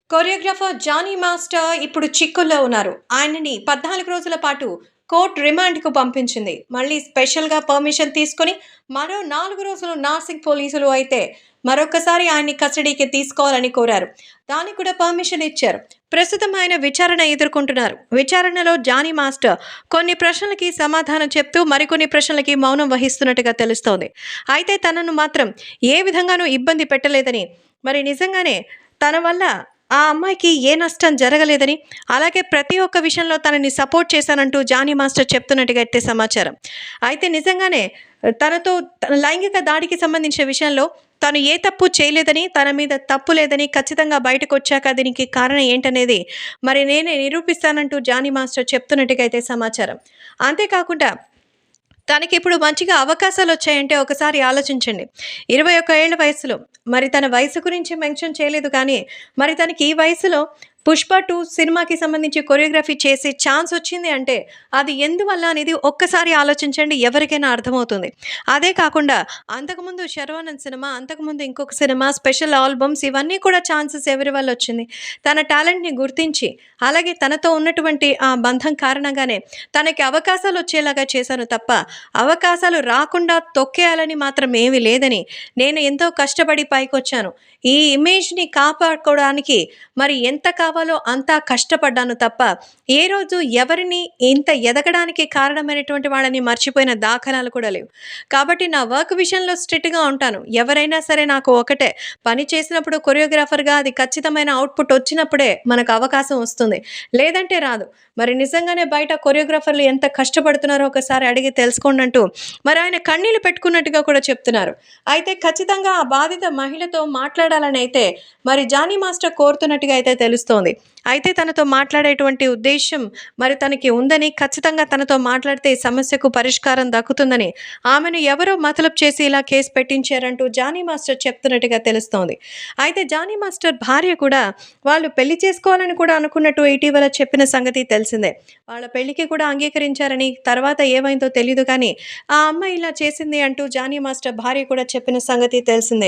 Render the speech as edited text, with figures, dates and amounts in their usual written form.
Choreographer Johnny master ఇప్పుడు చిక్కుల్లో ఉన్నారు. ఆయనని 14 రోజుల పాటు కోర్ట్ రిమాండ్‌కు పంపించింది. మళ్ళీ స్పెషల్‌గా పర్మిషన్ తీసుకొని మరో 4 రోజులు నార్సింగ్ పోలీసులు అయితే మరొకసారి ఆయన్ని కస్టడీకి తీసుకోవాలని కోరారు. దానికి కూడా పర్మిషన్ ఇచ్చారు. ప్రస్తుతం ఆయన విచారణ ఎదుర్కొంటున్నారు. విచారణలో జానీ మాస్టర్ కొన్ని ప్రశ్నలకి సమాధానం చెప్తూ మరికొన్ని ప్రశ్నలకి మౌనం వహిస్తున్నట్టుగా తెలుస్తోంది. అయితే తనను మాత్రం ఏ విధంగానూ ఇబ్బంది పెట్టలేదని, మరి నిజంగానే తన వల్ల ఆ అమ్మాయికి ఏ నష్టం జరగలేదని, అలాగే ప్రతి ఒక్క విషయంలో తనని సపోర్ట్ చేశానంటూ జానీ మాస్టర్ చెప్తున్నట్టుగా అయితే సమాచారం. అయితే నిజంగానే తనతో లైంగిక దాడికి సంబంధించిన విషయంలో తను ఏ తప్పు చేయలేదని, తన మీద తప్పు లేదని ఖచ్చితంగా బయటకొచ్చాక దీనికి కారణం ఏంటనేది మరి నేనే నిరూపిస్తానంటూ జానీ మాస్టర్ చెప్తున్నట్టుగా అయితే సమాచారం. అంతేకాకుండా తనకిప్పుడు మంచిగా అవకాశాలొచ్చాయంటే ఒకసారి ఆలోచించండి. 21 ఏళ్ల వయసులో మరి తన వయసు గురించి మెన్షన్ చేయలేదు కానీ, మరి తనకి ఈ వయసులో 'పుష్ప 2' సినిమాకి సంబంధించి కొరియోగ్రఫీ చేసే ఛాన్స్ వచ్చింది అంటే, అది ఎందువల్ల అనేది ఒక్కసారి ఆలోచించండి, ఎవరికైనా అర్థమవుతుంది. అదే కాకుండా అంతకుముందు 'శర్వానంద్' సినిమా, అంతకుముందు ఇంకొక సినిమా, స్పెషల్ ఆల్బమ్స్ ఇవన్నీ కూడా ఛాన్సెస్ ఎవరి వల్ల వచ్చింది? తన టాలెంట్‌ని గుర్తించి, అలాగే తనతో ఉన్నటువంటి ఆ బంధం కారణంగానే తనకి అవకాశాలొచ్చేలాగా చేశాను తప్ప, అవకాశాలు రాకుండా తొక్కేయాలని మాత్రం ఏమీ లేదని, నేను ఎంతో కష్టపడి పైకొచ్చాను. ఈ ఇమేజ్‌ని కాపాడుకోవడానికి మరి ఎంత కావాలో అంతా కష్టపడ్డాను తప్ప, ఏ రోజు ఎవరిని ఇంత ఎదగడానికి కారణమైనటువంటి వాళ్ళని మర్చిపోయిన దాఖలాలు కూడా లేవు. కాబట్టి నా వర్క్ విషయంలో స్ట్రిక్ట్‌గా ఉంటాను. ఎవరైనా సరే నాకు ఒకటే, పని చేసినప్పుడు కొరియోగ్రాఫర్‌గా అది ఖచ్చితమైన అవుట్‌పుట్ వచ్చినప్పుడే మనకు అవకాశం వస్తుంది. లేదంటే రాదు. మరి నిజంగానే బయట కొరియోగ్రాఫర్లు ఎంత కష్టపడుతున్నారో ఒకసారి అడిగి తెలుసుకోండి అంటూ మరి ఆయన కన్నీళ్లు పెట్టుకున్నట్టుగా కూడా చెప్తున్నారు. అయితే ఖచ్చితంగా ఆ బాధిత మహిళతో మాట్లాడాలని అయితే మరి జానీ మాస్టర్ కోరుతున్నట్టుగా అయితే తెలుస్తోంది. అయితే తనతో మాట్లాడేటువంటి ఉద్దేశ్యం మరి తనకి ఉందని, ఖచ్చితంగా తనతో మాట్లాడితే ఈ సమస్యకు పరిష్కారం దక్కుతుందని, ఆమెను ఎవరో మతలబు చేసి ఇలా కేసు పెట్టించారంటూ జానీ మాస్టర్ చెప్తున్నట్టుగా తెలుస్తోంది. అయితే జానీ మాస్టర్ భార్య కూడా వాళ్ళు పెళ్లి చేసుకోవాలని కూడా అనుకున్నట్టు ఇటీవల చెప్పిన సంగతి తెలిసిందే. వాళ్ళ పెళ్లికి కూడా అంగీకరించారని, తర్వాత ఏమైందో తెలీదు కానీ ఆ అమ్మాయి ఇలా చేసింది అంటూ జానీ మాస్టర్ భార్య కూడా చెప్పిన సంగతి తెలిసిందే.